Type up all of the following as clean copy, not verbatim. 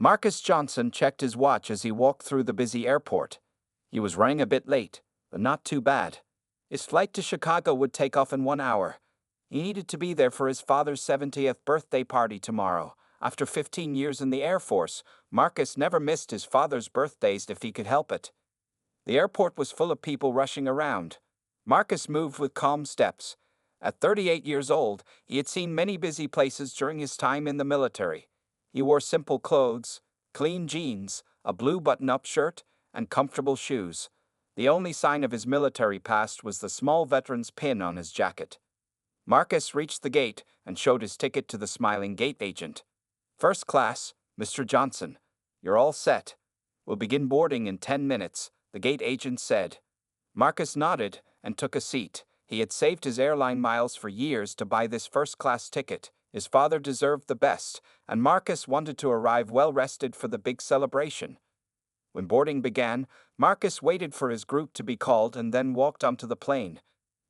Marcus Johnson checked his watch as he walked through the busy airport. He was running a bit late, but not too bad. His flight to Chicago would take off in 1 hour. He needed to be there for his father's 70th birthday party tomorrow. After 15 years in the Air Force, Marcus never missed his father's birthdays if he could help it. The airport was full of people rushing around. Marcus moved with calm steps. At 38 years old, he had seen many busy places during his time in the military. He wore simple clothes, clean jeans, a blue button-up shirt, and comfortable shoes. The only sign of his military past was the small veteran's pin on his jacket. Marcus reached the gate and showed his ticket to the smiling gate agent. "First class, Mr. Johnson. You're all set. We'll begin boarding in 10 minutes, the gate agent said. Marcus nodded and took a seat. He had saved his airline miles for years to buy this first-class ticket. His father deserved the best, and Marcus wanted to arrive well-rested for the big celebration. When boarding began, Marcus waited for his group to be called and then walked onto the plane.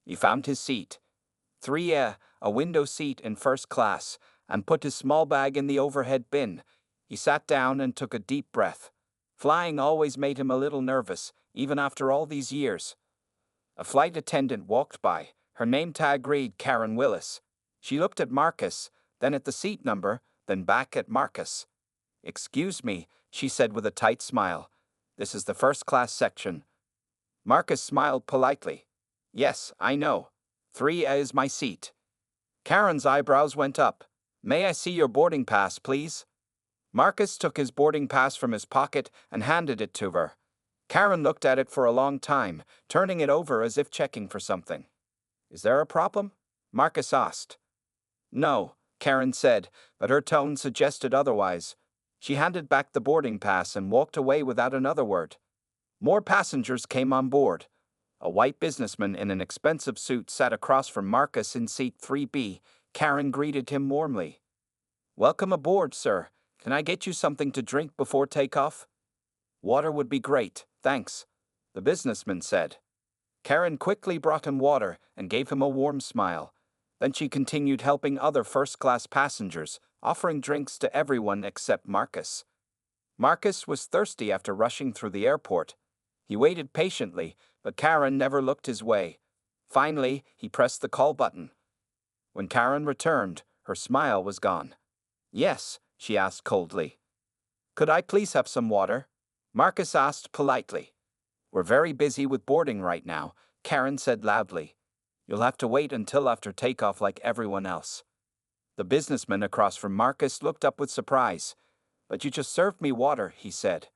He found his seat. 3A, a window seat in first class, and put his small bag in the overhead bin. He sat down and took a deep breath. Flying always made him a little nervous, even after all these years. A flight attendant walked by. Her name tag read Karen Willis. She looked at Marcus, then at the seat number, then back at Marcus. "Excuse me," she said with a tight smile. "This is the first-class section." Marcus smiled politely. "Yes, I know. 3A is my seat." Karen's eyebrows went up. "May I see your boarding pass, please?" Marcus took his boarding pass from his pocket and handed it to her. Karen looked at it for a long time, turning it over as if checking for something. "Is there a problem?" Marcus asked. "No," Karen said, but her tone suggested otherwise. She handed back the boarding pass and walked away without another word. More passengers came on board. A white businessman in an expensive suit sat across from Marcus in seat 3B. Karen greeted him warmly. "Welcome aboard, sir. Can I get you something to drink before takeoff?" "Water would be great, thanks," the businessman said. Karen quickly brought him water and gave him a warm smile. Then she continued helping other first-class passengers, offering drinks to everyone except Marcus. Marcus was thirsty after rushing through the airport. He waited patiently, but Karen never looked his way. Finally, he pressed the call button. When Karen returned, her smile was gone. "Yes," she asked coldly. "Could I please have some water?" Marcus asked politely. "We're very busy with boarding right now," Karen said loudly. "You'll have to wait until after takeoff like everyone else." The businessman across from Marcus looked up with surprise. "But you just served me water," he said.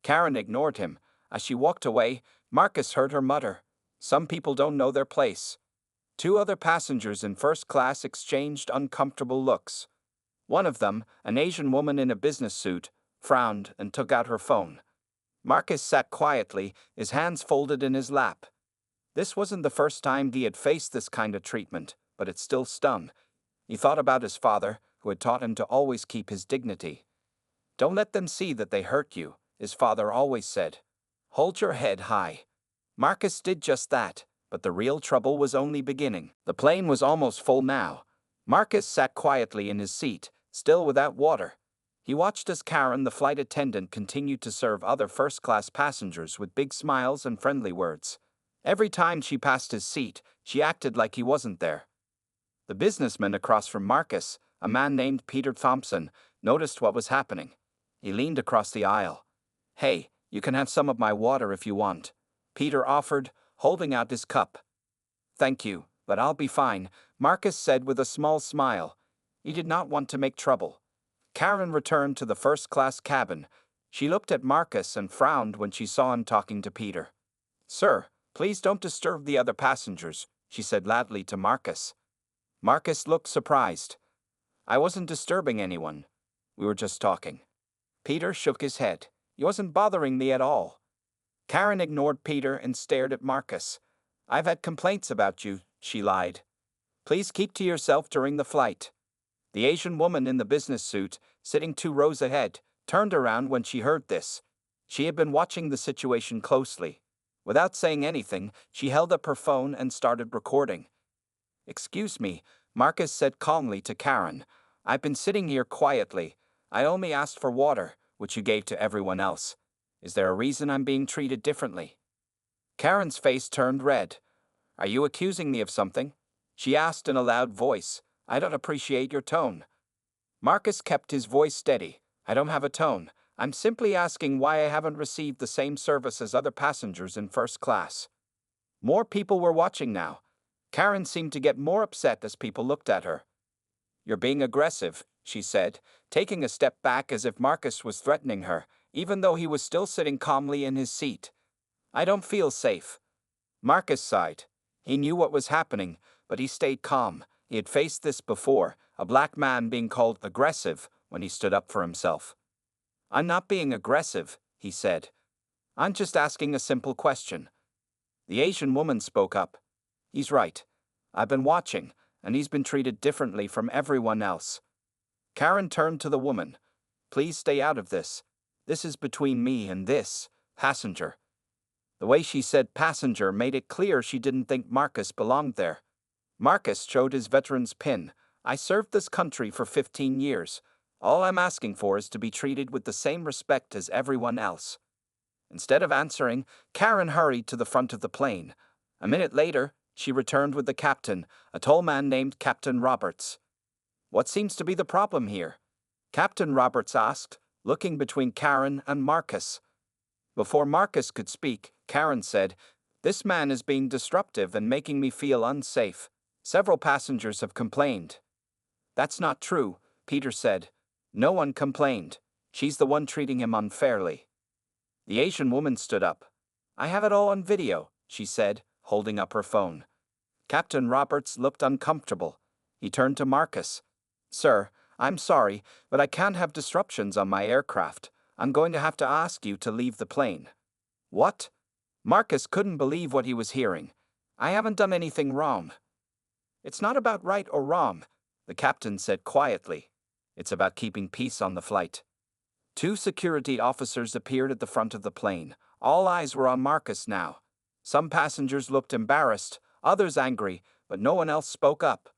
Karen ignored him. As she walked away, Marcus heard her mutter, "Some people don't know their place." Two other passengers in first class exchanged uncomfortable looks. One of them, an Asian woman in a business suit, frowned and took out her phone. Marcus sat quietly, his hands folded in his lap. This wasn't the first time he had faced this kind of treatment, but it still stung. He thought about his father, who had taught him to always keep his dignity. "Don't let them see that they hurt you," his father always said. "Hold your head high." Marcus did just that, but the real trouble was only beginning. The plane was almost full now. Marcus sat quietly in his seat, still without water. He watched as Karen, the flight attendant, continued to serve other first-class passengers with big smiles and friendly words. Every time she passed his seat, she acted like he wasn't there. The businessman across from Marcus, a man named Peter Thompson, noticed what was happening. He leaned across the aisle. "Hey, you can have some of my water if you want," Peter offered, holding out his cup. "Thank you, but I'll be fine," Marcus said with a small smile. He did not want to make trouble. Karen returned to the first-class cabin. She looked at Marcus and frowned when she saw him talking to Peter. "Sir, please don't disturb the other passengers," she said loudly to Marcus. Marcus looked surprised. "I wasn't disturbing anyone. We were just talking." Peter shook his head. "He wasn't bothering me at all." Karen ignored Peter and stared at Marcus. "I've had complaints about you," she lied. "Please keep to yourself during the flight." The Asian woman in the business suit, sitting 2 rows ahead, turned around when she heard this. She had been watching the situation closely. Without saying anything, she held up her phone and started recording. "Excuse me," Marcus said calmly to Karen. "I've been sitting here quietly. I only asked for water. which you gave to everyone else. Is there a reason I'm being treated differently?" Karen's face turned red. "Are you accusing me of something?" she asked in a loud voice. "I don't appreciate your tone." Marcus kept his voice steady. "I don't have a tone. I'm simply asking why I haven't received the same service as other passengers in first class." More people were watching now. Karen seemed to get more upset as people looked at her. "You're being aggressive," she said, taking a step back as if Marcus was threatening her, even though he was still sitting calmly in his seat. "I don't feel safe." Marcus sighed. He knew what was happening, but he stayed calm. He had faced this before, a black man being called aggressive when he stood up for himself. "I'm not being aggressive," he said. "I'm just asking a simple question." The Asian woman spoke up. "He's right. I've been watching, and he's been treated differently from everyone else." Karen turned to the woman. "Please stay out of this. This is between me and this passenger." The way she said passenger made it clear she didn't think Marcus belonged there. Marcus showed his veteran's pin. "I served this country for 15 years. All I'm asking for is to be treated with the same respect as everyone else." Instead of answering, Karen hurried to the front of the plane. A minute later, she returned with the captain, a tall man named Captain Roberts. "What seems to be the problem here?" Captain Roberts asked, looking between Karen and Marcus. Before Marcus could speak, Karen said, "This man is being disruptive and making me feel unsafe. Several passengers have complained." "That's not true," Peter said. "No one complained. She's the one treating him unfairly." The Asian woman stood up. "I have it all on video," she said, holding up her phone. Captain Roberts looked uncomfortable. He turned to Marcus. "Sir, I'm sorry, but I can't have disruptions on my aircraft. I'm going to have to ask you to leave the plane." "What?" Marcus couldn't believe what he was hearing. "I haven't done anything wrong." "It's not about right or wrong," the captain said quietly. "It's about keeping peace on the flight." Two security officers appeared at the front of the plane. All eyes were on Marcus now. Some passengers looked embarrassed, others angry, but no one else spoke up.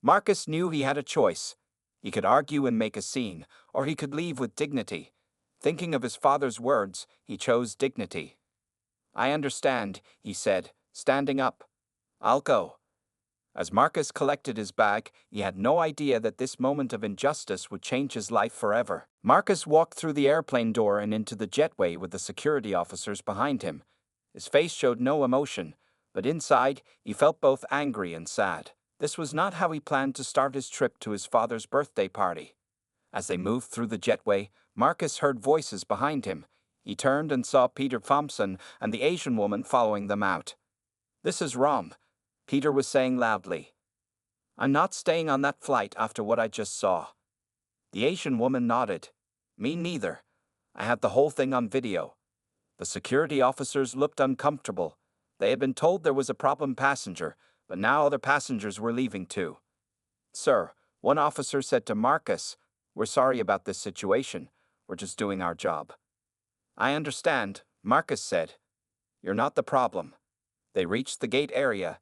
Marcus knew he had a choice. He could argue and make a scene, or he could leave with dignity. Thinking of his father's words, he chose dignity. "I understand," he said, standing up. "I'll go." As Marcus collected his bag, he had no idea that this moment of injustice would change his life forever. Marcus walked through the airplane door and into the jetway with the security officers behind him. His face showed no emotion, but inside he felt both angry and sad. This was not how he planned to start his trip to his father's birthday party. As they moved through the jetway, Marcus heard voices behind him. He turned and saw Peter Thompson and the Asian woman following them out. "This is wrong," Peter was saying loudly. "I'm not staying on that flight after what I just saw." The Asian woman nodded. "Me neither. I have the whole thing on video." The security officers looked uncomfortable. They had been told there was a problem passenger, but now other passengers were leaving too. "Sir," one officer said to Marcus, "we're sorry about this situation. We're just doing our job." "I understand," Marcus said. "You're not the problem." They reached the gate area.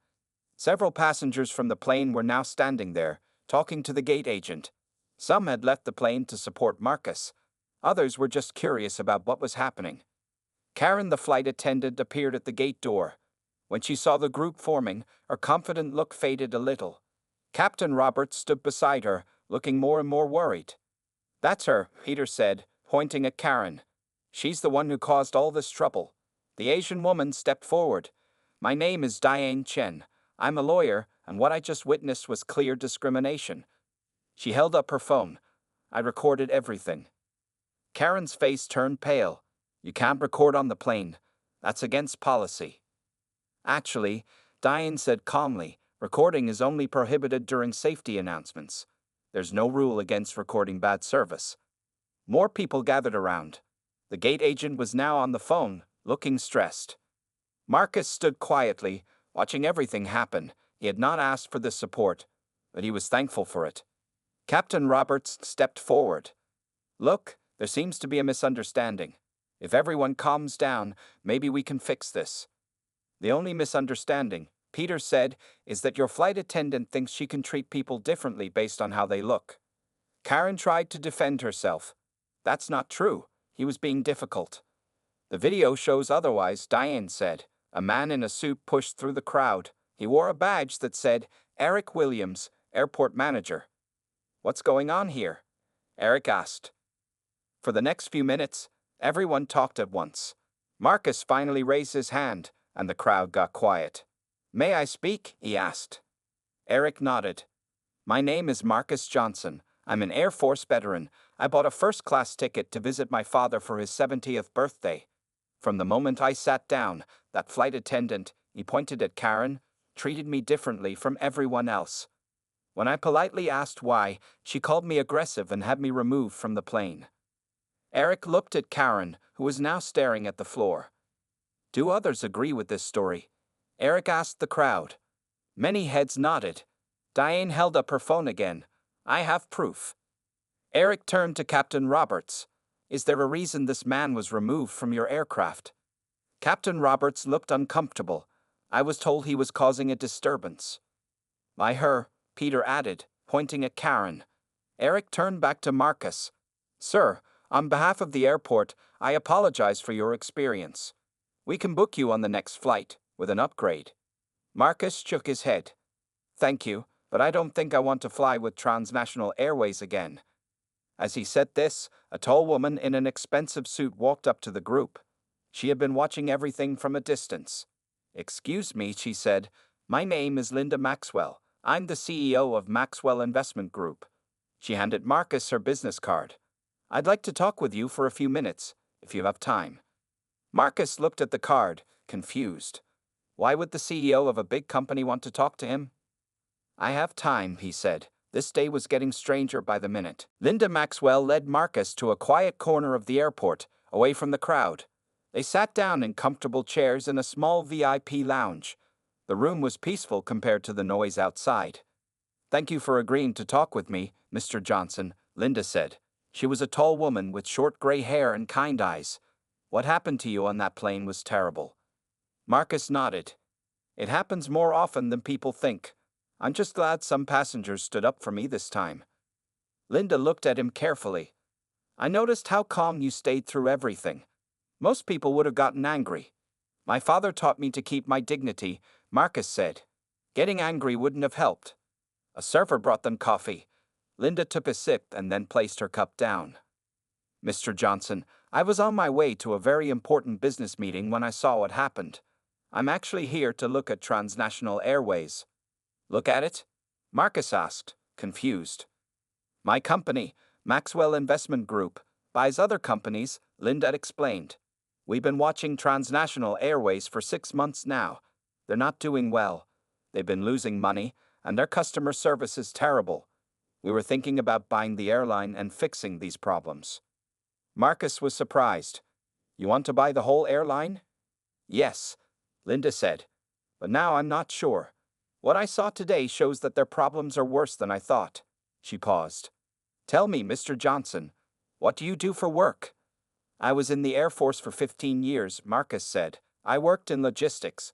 Several passengers from the plane were now standing there, talking to the gate agent. Some had left the plane to support Marcus. Others were just curious about what was happening. Karen, the flight attendant, appeared at the gate door. When she saw the group forming, her confident look faded a little. Captain Roberts stood beside her, looking more and more worried. "That's her," Peter said, pointing at Karen. "She's the one who caused all this trouble." The Asian woman stepped forward. "My name is Diane Chen. I'm a lawyer, and what I just witnessed was clear discrimination." She held up her phone. "I recorded everything." Karen's face turned pale. "You can't record on the plane. That's against policy." "Actually," Diane said calmly, "recording is only prohibited during safety announcements. There's no rule against recording bad service." More people gathered around. The gate agent was now on the phone, looking stressed. Marcus stood quietly, watching everything happen. He had not asked for this support, but he was thankful for it. Captain Roberts stepped forward. "Look, there seems to be a misunderstanding. If everyone calms down, maybe we can fix this." "The only misunderstanding," Peter said, "is that your flight attendant thinks she can treat people differently based on how they look." Karen tried to defend herself. "That's not true. He was being difficult. The video shows otherwise, Diane said. A man in a suit pushed through the crowd. He wore a badge that said, Eric Williams, airport manager. What's going on here? Eric asked. For the next few minutes, everyone talked at once. Marcus finally raised his hand, and the crowd got quiet. May I speak? He asked. Eric nodded. My name is Marcus Johnson. I'm an Air Force veteran. I bought a first-class ticket to visit my father for his 70th birthday. From the moment I sat down, that flight attendant, he pointed at Karen, treated me differently from everyone else. When I politely asked why, she called me aggressive and had me removed from the plane. Eric looked at Karen, who was now staring at the floor. Do others agree with this story? Eric asked the crowd. Many heads nodded. Diane held up her phone again. I have proof. Eric turned to Captain Roberts. Is there a reason this man was removed from your aircraft? Captain Roberts looked uncomfortable. I was told he was causing a disturbance. By her, Peter added, pointing at Karen. Eric turned back to Marcus. Sir, on behalf of the airport, I apologize for your experience. We can book you on the next flight, with an upgrade. Marcus shook his head. Thank you, but I don't think I want to fly with Transnational Airways again. As he said this, a tall woman in an expensive suit walked up to the group. She had been watching everything from a distance. Excuse me, she said. My name is Linda Maxwell. I'm the CEO of Maxwell Investment Group. She handed Marcus her business card. I'd like to talk with you for a few minutes, if you have time. Marcus looked at the card, confused. Why would the CEO of a big company want to talk to him? I have time, he said. This day was getting stranger by the minute. Linda Maxwell led Marcus to a quiet corner of the airport, away from the crowd. They sat down in comfortable chairs in a small VIP lounge. The room was peaceful compared to the noise outside. Thank you for agreeing to talk with me, Mr. Johnson, Linda said. She was a tall woman with short gray hair and kind eyes. What happened to you on that plane was terrible. Marcus nodded. It happens more often than people think. I'm just glad some passengers stood up for me this time. Linda looked at him carefully. I noticed how calm you stayed through everything. Most people would have gotten angry. My father taught me to keep my dignity, Marcus said. Getting angry wouldn't have helped. A server brought them coffee. Linda took a sip and then placed her cup down. Mr. Johnson, I was on my way to a very important business meeting when I saw what happened. I'm actually here to look at Transnational Airways. Look at it? Marcus asked, confused. My company, Maxwell Investment Group, buys other companies, Linda explained. We've been watching Transnational Airways for 6 months now. They're not doing well. They've been losing money, and their customer service is terrible. We were thinking about buying the airline and fixing these problems. Marcus was surprised. You want to buy the whole airline? Yes, Linda said. But now I'm not sure. What I saw today shows that their problems are worse than I thought. She paused. Tell me, Mr. Johnson, what do you do for work? I was in the Air Force for 15 years, Marcus said. I worked in logistics,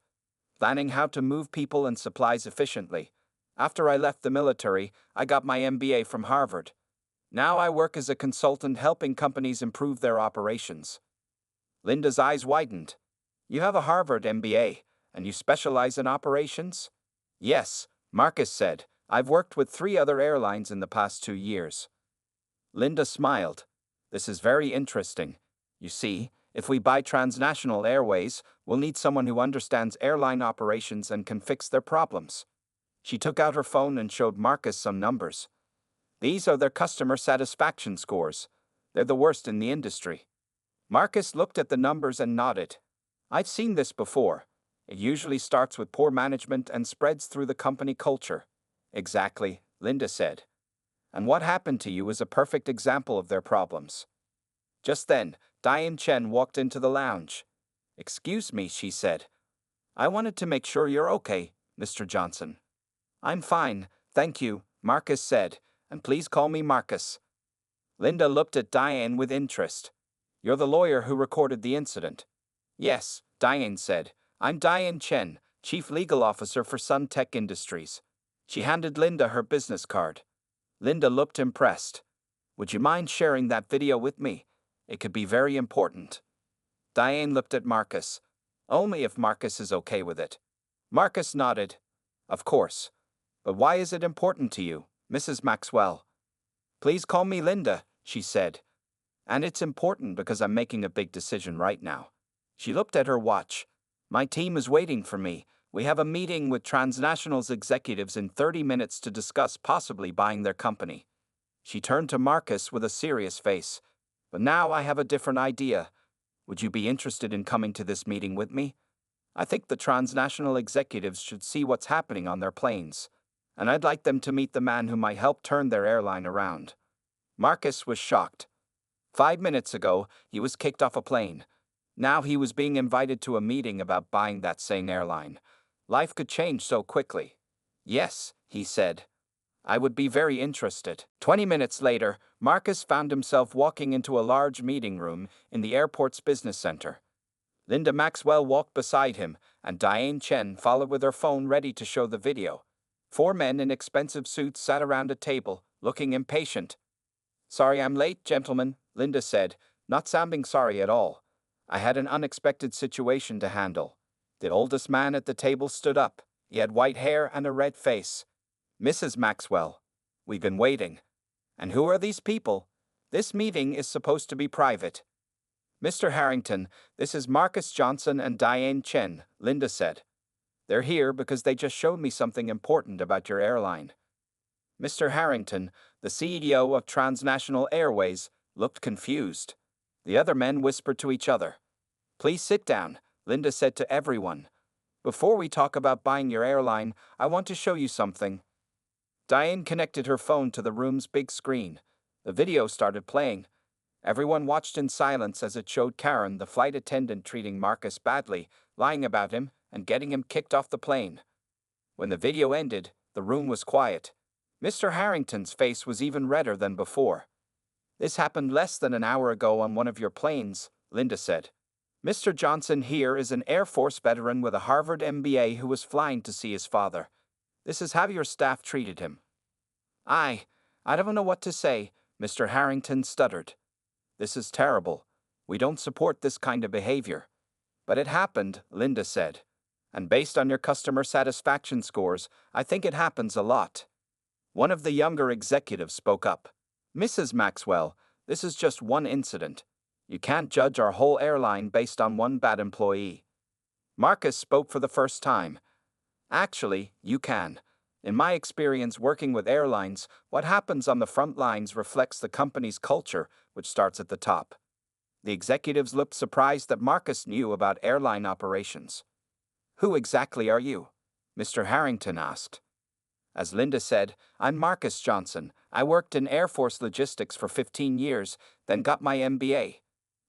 planning how to move people and supplies efficiently. After I left the military, I got my MBA from Harvard. Now I work as a consultant helping companies improve their operations. Linda's eyes widened. You have a Harvard MBA, and you specialize in operations? Yes, Marcus said. I've worked with 3 other airlines in the past 2 years. Linda smiled. This is very interesting. You see, if we buy Transnational Airways, we'll need someone who understands airline operations and can fix their problems. She took out her phone and showed Marcus some numbers. These are their customer satisfaction scores. They're the worst in the industry. Marcus looked at the numbers and nodded. I've seen this before. It usually starts with poor management and spreads through the company culture. Exactly, Linda said. And what happened to you is a perfect example of their problems. Just then, Diane Chen walked into the lounge. Excuse me, she said. I wanted to make sure you're okay, Mr. Johnson. I'm fine, thank you, Marcus said, and please call me Marcus. Linda looked at Diane with interest. You're the lawyer who recorded the incident. Yes, Diane said. I'm Diane Chen, Chief Legal Officer for Sun Tech Industries. She handed Linda her business card. Linda looked impressed. Would you mind sharing that video with me? It could be very important. Diane looked at Marcus. Only if Marcus is okay with it. Marcus nodded. Of course. But why is it important to you, Mrs. Maxwell? Please call me Linda, she said. And it's important because I'm making a big decision right now. She looked at her watch. My team is waiting for me. We have a meeting with Transnational's executives in 30 minutes to discuss possibly buying their company. She turned to Marcus with a serious face. But now I have a different idea. Would you be interested in coming to this meeting with me? I think the transnational executives should see what's happening on their planes. And I'd like them to meet the man who might help turn their airline around. Marcus was shocked. 5 minutes ago, he was kicked off a plane. Now he was being invited to a meeting about buying that same airline. Life could change so quickly. Yes, he said. I would be very interested. 20 minutes later, Marcus found himself walking into a large meeting room in the airport's business center. Linda Maxwell walked beside him, and Diane Chen followed with her phone ready to show the video. 4 men in expensive suits sat around a table, looking impatient. Sorry I'm late, gentlemen, Linda said, not sounding sorry at all. I had an unexpected situation to handle. The oldest man at the table stood up. He had white hair and a red face. Mrs. Maxwell, we've been waiting. And who are these people? This meeting is supposed to be private. Mr. Harrington, this is Marcus Johnson and Diane Chen, Linda said. They're here because they just showed me something important about your airline. Mr. Harrington, the CEO of Transnational Airways, looked confused. The other men whispered to each other. Please sit down, Linda said to everyone. Before we talk about buying your airline, I want to show you something. Diane connected her phone to the room's big screen. The video started playing. Everyone watched in silence as it showed Karen, the flight attendant, treating Marcus badly, lying about him, and getting him kicked off the plane. When the video ended, the room was quiet. Mr. Harrington's face was even redder than before. This happened less than an hour ago on one of your planes, Linda said. Mr. Johnson here is an Air Force veteran with a Harvard MBA who was flying to see his father. This is how your staff treated him. I don't know what to say, Mr. Harrington stuttered. This is terrible. We don't support this kind of behavior. But it happened, Linda said. And based on your customer satisfaction scores, I think it happens a lot. One of the younger executives spoke up. Mrs. Maxwell, this is just one incident. You can't judge our whole airline based on one bad employee. Marcus spoke for the first time. Actually, you can. In my experience working with airlines, what happens on the front lines reflects the company's culture, which starts at the top. The executives looked surprised that Marcus knew about airline operations. Who exactly are you? Mr. Harrington asked. As Linda said, I'm Marcus Johnson. I worked in Air Force logistics for 15 years, then got my MBA.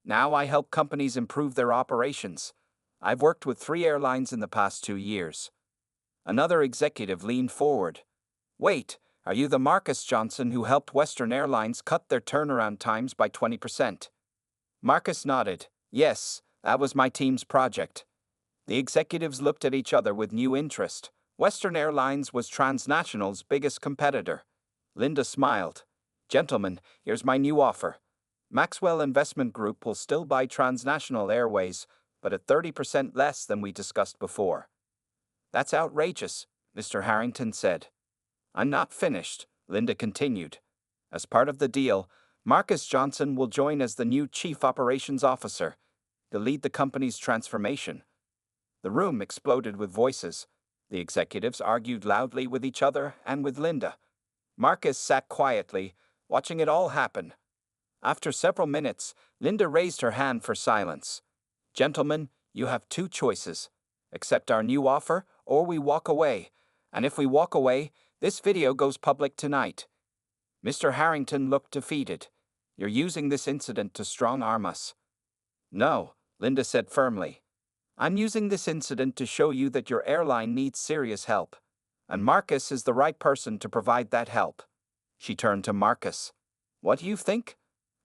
Now I help companies improve their operations. I've worked with 3 airlines in the past 2 years. Another executive leaned forward. Wait, are you the Marcus Johnson who helped Western Airlines cut their turnaround times by 20%? Marcus nodded. Yes, that was my team's project. The executives looked at each other with new interest. Western Airlines was Transnational's biggest competitor. Linda smiled. Gentlemen, here's my new offer. Maxwell Investment Group will still buy Transnational Airways, but at 30% less than we discussed before. That's outrageous, Mr. Harrington said. I'm not finished, Linda continued. As part of the deal, Marcus Johnson will join as the new Chief Operations Officer. He'll lead the company's transformation. The room exploded with voices. The executives argued loudly with each other and with Linda. Marcus sat quietly, watching it all happen. After several minutes, Linda raised her hand for silence. Gentlemen, you have 2 choices. Accept our new offer, or we walk away. And if we walk away, this video goes public tonight. Mr. Harrington looked defeated. You're using this incident to strong-arm us. No, Linda said firmly. I'm using this incident to show you that your airline needs serious help. And Marcus is the right person to provide that help. She turned to Marcus. What do you think?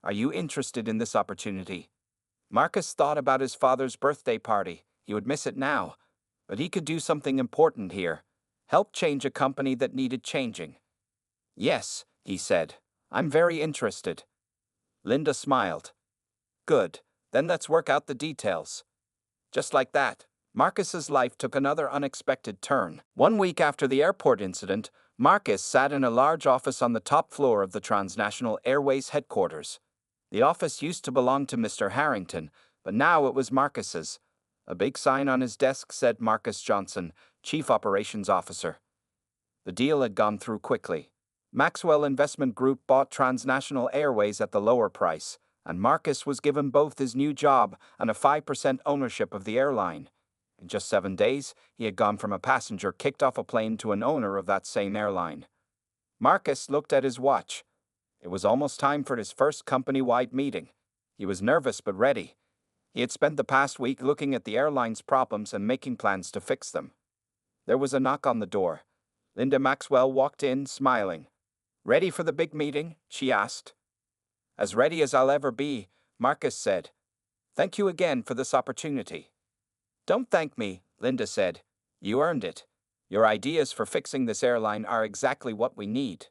Are you interested in this opportunity? Marcus thought about his father's birthday party. He would miss it now. But he could do something important here. Help change a company that needed changing. Yes, he said. I'm very interested. Linda smiled. Good. Then let's work out the details. Just like that, Marcus's life took another unexpected turn. 1 week after the airport incident, Marcus sat in a large office on the top floor of the Transnational Airways headquarters. The office used to belong to Mr. Harrington, but now it was Marcus's. A big sign on his desk said Marcus Johnson, Chief Operations Officer. The deal had gone through quickly. Maxwell Investment Group bought Transnational Airways at the lower price, and Marcus was given both his new job and a 5% ownership of the airline. In just 7 days, he had gone from a passenger kicked off a plane to an owner of that same airline. Marcus looked at his watch. It was almost time for his first company-wide meeting. He was nervous but ready. He had spent the past week looking at the airline's problems and making plans to fix them. There was a knock on the door. Linda Maxwell walked in, smiling. "Ready for the big meeting?" she asked. "As ready as I'll ever be," Marcus said. "Thank you again for this opportunity." "Don't thank me," Linda said. "You earned it. Your ideas for fixing this airline are exactly what we need."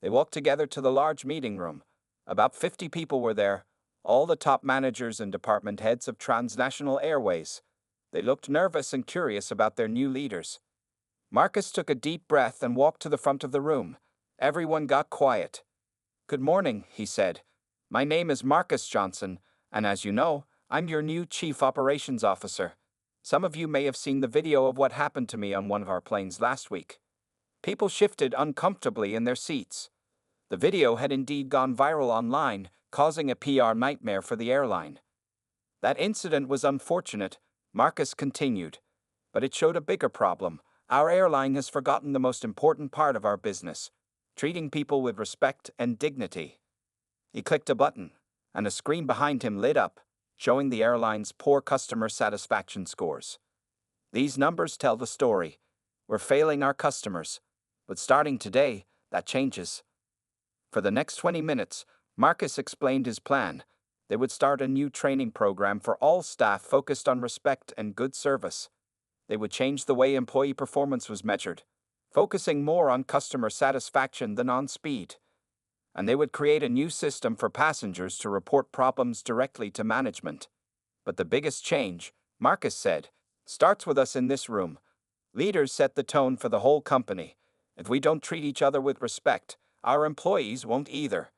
They walked together to the large meeting room. About 50 people were there, all the top managers and department heads of Transnational Airways. They looked nervous and curious about their new leaders. Marcus took a deep breath and walked to the front of the room. Everyone got quiet. "Good morning," he said. "My name is Marcus Johnson, and as you know, I'm your new Chief Operations Officer. Some of you may have seen the video of what happened to me on one of our planes last week." People shifted uncomfortably in their seats. The video had indeed gone viral online, causing a PR nightmare for the airline. "That incident was unfortunate," Marcus continued, "but it showed a bigger problem. Our airline has forgotten the most important part of our business, treating people with respect and dignity." He clicked a button, and a screen behind him lit up, showing the airline's poor customer satisfaction scores. "These numbers tell the story. We're failing our customers, but starting today, that changes." For the next 20 minutes, Marcus explained his plan. They would start a new training program for all staff focused on respect and good service. They would change the way employee performance was measured, focusing more on customer satisfaction than on speed. And they would create a new system for passengers to report problems directly to management. But the biggest change, Marcus said, starts with us in this room. Leaders set the tone for the whole company. If we don't treat each other with respect, our employees won't either.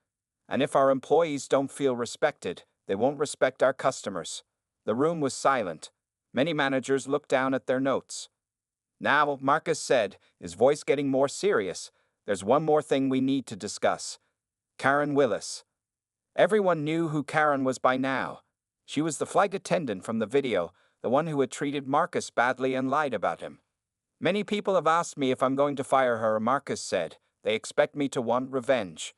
And if our employees don't feel respected, they won't respect our customers. The room was silent. Many managers looked down at their notes. "Now," Marcus said, his voice getting more serious, "there's one more thing we need to discuss. Karen Willis." Everyone knew who Karen was by now. She was the flight attendant from the video, the one who had treated Marcus badly and lied about him. "Many people have asked me if I'm going to fire her," Marcus said. "They expect me to want revenge."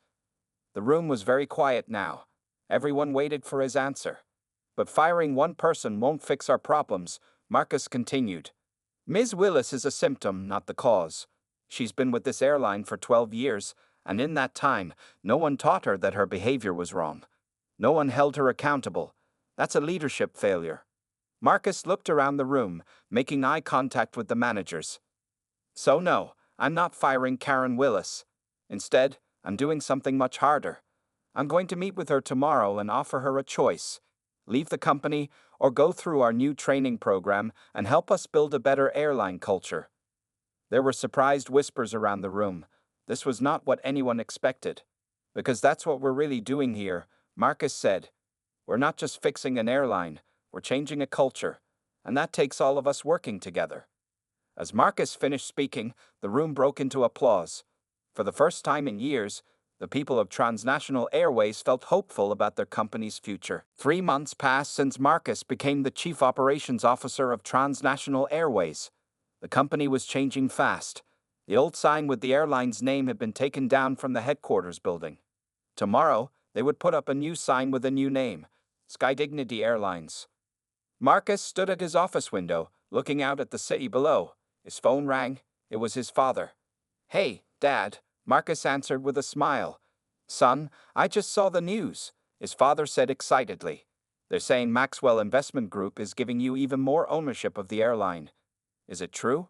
The room was very quiet now. Everyone waited for his answer. "But firing one person won't fix our problems," Marcus continued. "Ms. Willis is a symptom, not the cause. She's been with this airline for 12 years, and in that time, no one taught her that her behavior was wrong. No one held her accountable. That's a leadership failure." Marcus looked around the room, making eye contact with the managers. "So no, I'm not firing Karen Willis. Instead, I'm doing something much harder. I'm going to meet with her tomorrow and offer her a choice: leave the company or go through our new training program and help us build a better airline culture." There were surprised whispers around the room. This was not what anyone expected. "Because that's what we're really doing here," Marcus said. "We're not just fixing an airline, we're changing a culture, and that takes all of us working together." As Marcus finished speaking, the room broke into applause. For the first time in years, the people of Transnational Airways felt hopeful about their company's future. 3 months passed since Marcus became the Chief Operations Officer of Transnational Airways. The company was changing fast. The old sign with the airline's name had been taken down from the headquarters building. Tomorrow, they would put up a new sign with a new name: Sky Dignity Airlines. Marcus stood at his office window, looking out at the city below. His phone rang. It was his father. "Hey, Dad," Marcus answered with a smile. "Son, I just saw the news," his father said excitedly. "They're saying Maxwell Investment Group is giving you even more ownership of the airline. Is it true?"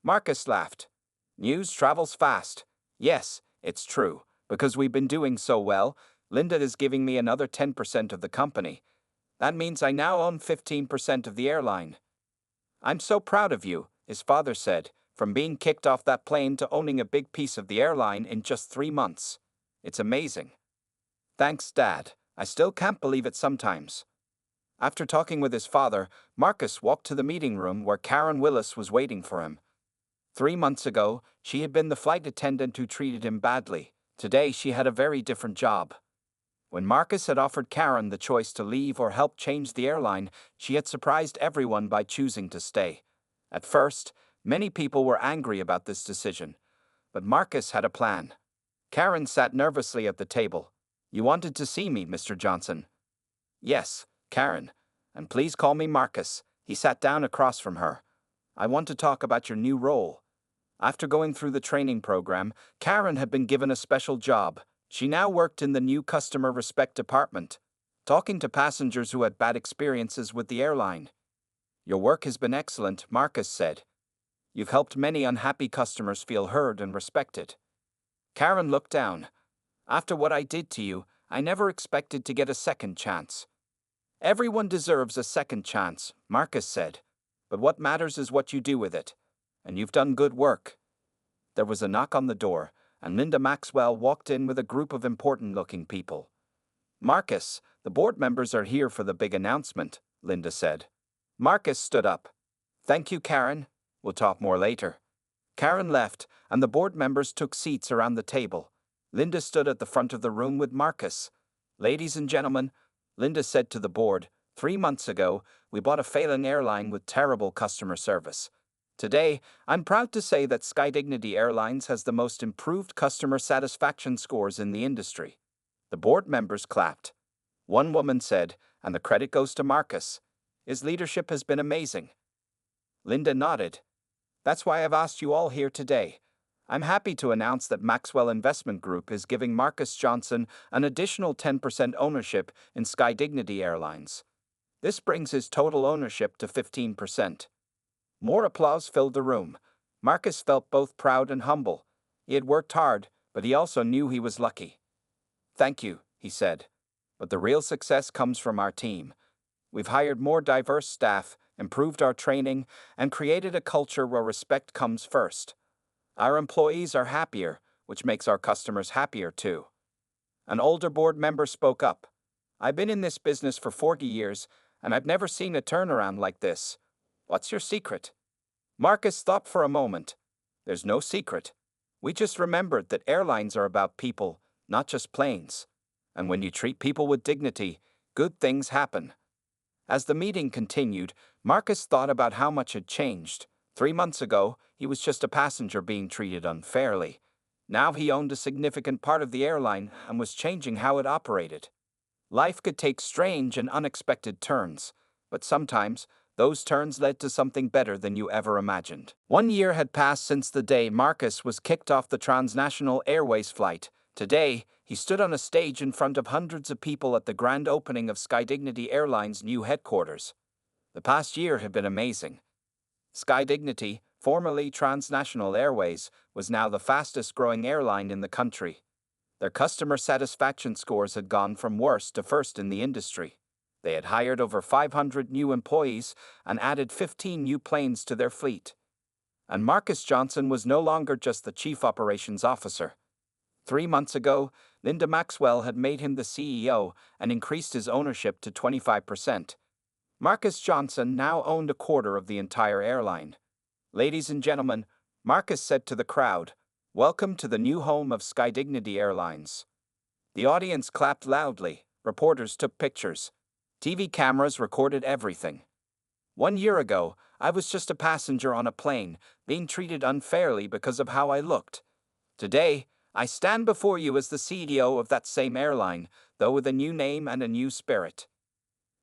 Marcus laughed. "News travels fast. Yes, it's true. Because we've been doing so well, Linda is giving me another 10% of the company. That means I now own 15% of the airline. I'm so proud of you, his father said, from being kicked off that plane to owning a big piece of the airline in just 3 months. It's amazing. Thanks, Dad. I still can't believe it sometimes. After talking with his father, Marcus walked to the meeting room where Karen Willis was waiting for him. 3 months ago, she had been the flight attendant who treated him badly. Today, she had a very different job. When Marcus had offered Karen the choice to leave or help change the airline, she had surprised everyone by choosing to stay. At first, many people were angry about this decision, but Marcus had a plan. Karen sat nervously at the table. You wanted to see me, Mr. Johnson? Yes, Karen. And please call me Marcus. He sat down across from her. I want to talk about your new role. After going through the training program, Karen had been given a special job. She now worked in the new customer respect department, talking to passengers who had bad experiences with the airline. Your work has been excellent, Marcus said. You've helped many unhappy customers feel heard and respected. Karen looked down. After what I did to you, I never expected to get a second chance. Everyone deserves a second chance, Marcus said. But what matters is what you do with it. And you've done good work. There was a knock on the door, and Linda Maxwell walked in with a group of important-looking people. Marcus, the board members are here for the big announcement, Linda said. Marcus stood up. Thank you, Karen. We'll talk more later. Karen left, and the board members took seats around the table. Linda stood at the front of the room with Marcus. Ladies and gentlemen, Linda said to the board, 3 months ago, we bought a failing airline with terrible customer service. Today, I'm proud to say that SkyDignity Airlines has the most improved customer satisfaction scores in the industry. The board members clapped. One woman said, and the credit goes to Marcus. His leadership has been amazing. Linda nodded. That's why I've asked you all here today. I'm happy to announce that Maxwell Investment Group is giving Marcus Johnson an additional 10% ownership in SkyDignity Airlines. This brings his total ownership to 15%. More applause filled the room. Marcus felt both proud and humble. He had worked hard, but he also knew he was lucky. Thank you, he said. But the real success comes from our team. We've hired more diverse staff, improved our training, and created a culture where respect comes first. Our employees are happier, which makes our customers happier too. An older board member spoke up. I've been in this business for 40 years, and I've never seen a turnaround like this. What's your secret? Marcus thought for a moment. There's no secret. We just remembered that airlines are about people, not just planes. And when you treat people with dignity, good things happen. As the meeting continued, Marcus thought about how much had changed. 3 months ago, he was just a passenger being treated unfairly. Now he owned a significant part of the airline and was changing how it operated. Life could take strange and unexpected turns, but sometimes those turns led to something better than you ever imagined. 1 year had passed since the day Marcus was kicked off the Transnational Airways flight. Today, he stood on a stage in front of hundreds of people at the grand opening of SkyDignity Airlines' new headquarters. The past year had been amazing. SkyDignity, formerly Transnational Airways, was now the fastest-growing airline in the country. Their customer satisfaction scores had gone from worst to first in the industry. They had hired over 500 new employees and added 15 new planes to their fleet. And Marcus Johnson was no longer just the chief operations officer. 3 months ago, Linda Maxwell had made him the CEO and increased his ownership to 25%. Marcus Johnson now owned a quarter of the entire airline. Ladies and gentlemen, Marcus said to the crowd, welcome to the new home of SkyDignity Airlines. The audience clapped loudly. Reporters took pictures. TV cameras recorded everything. 1 year ago, I was just a passenger on a plane, being treated unfairly because of how I looked. Today, I stand before you as the CEO of that same airline, though with a new name and a new spirit.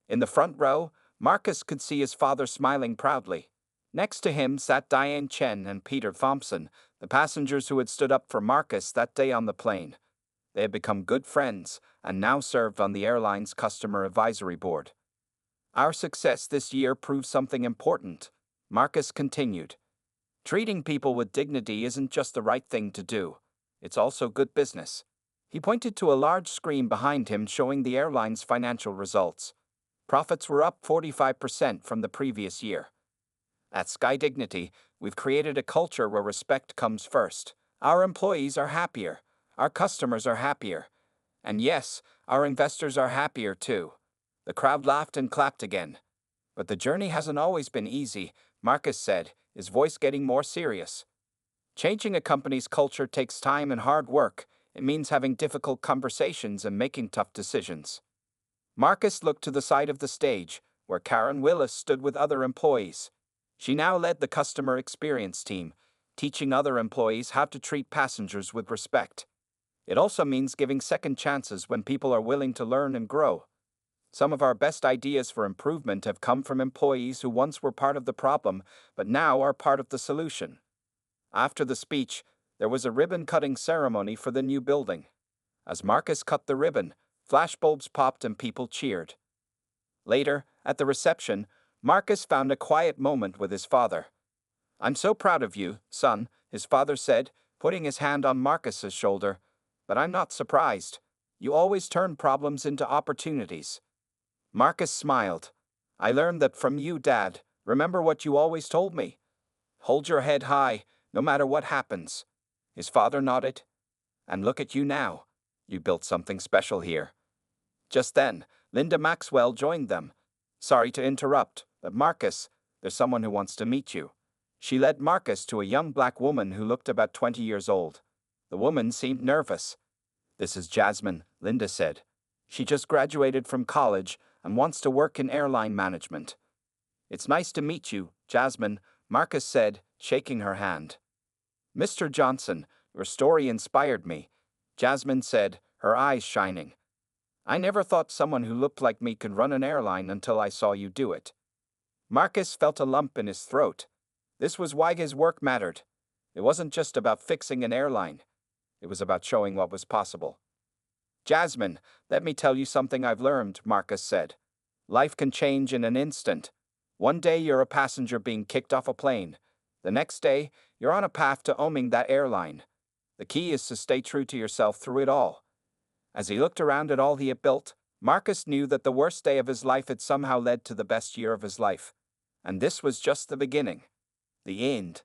In the front row, Marcus could see his father smiling proudly. Next to him sat Diane Chen and Peter Thompson, the passengers who had stood up for Marcus that day on the plane. They had become good friends and now served on the airline's customer advisory board. Our success this year proved something important, Marcus continued. Treating people with dignity isn't just the right thing to do. It's also good business. He pointed to a large screen behind him showing the airline's financial results. Profits were up 45% from the previous year. At Sky Dignity, we've created a culture where respect comes first. Our employees are happier. Our customers are happier. And yes, our investors are happier too. The crowd laughed and clapped again. But the journey hasn't always been easy, Marcus said, his voice getting more serious. Changing a company's culture takes time and hard work. It means having difficult conversations and making tough decisions. Marcus looked to the side of the stage, where Karen Willis stood with other employees. She now led the customer experience team, teaching other employees how to treat passengers with respect. It also means giving second chances when people are willing to learn and grow. Some of our best ideas for improvement have come from employees who once were part of the problem, but now are part of the solution. After the speech, there was a ribbon-cutting ceremony for the new building. As Marcus cut the ribbon, flashbulbs popped and people cheered. Later, at the reception, Marcus found a quiet moment with his father. "I'm so proud of you, son," his father said, putting his hand on Marcus's shoulder. "But I'm not surprised. You always turn problems into opportunities." Marcus smiled. "I learned that from you, Dad. Remember what you always told me? Hold your head high, no matter what happens." His father nodded. "And look at you now. You built something special here." Just then, Linda Maxwell joined them. "Sorry to interrupt, but Marcus, there's someone who wants to meet you." She led Marcus to a young black woman who looked about 20 years old. The woman seemed nervous. "This is Jasmine," Linda said. "She just graduated from college and wants to work in airline management." "It's nice to meet you, Jasmine," Marcus said, shaking her hand. "Mr. Johnson, your story inspired me," Jasmine said, her eyes shining. "I never thought someone who looked like me could run an airline until I saw you do it." Marcus felt a lump in his throat. This was why his work mattered. It wasn't just about fixing an airline. It was about showing what was possible. "Jasmine, let me tell you something I've learned," Marcus said. "Life can change in an instant. One day you're a passenger being kicked off a plane. The next day, you're on a path to owning that airline. The key is to stay true to yourself through it all." As he looked around at all he had built, Marcus knew that the worst day of his life had somehow led to the best year of his life. And this was just the beginning. The end.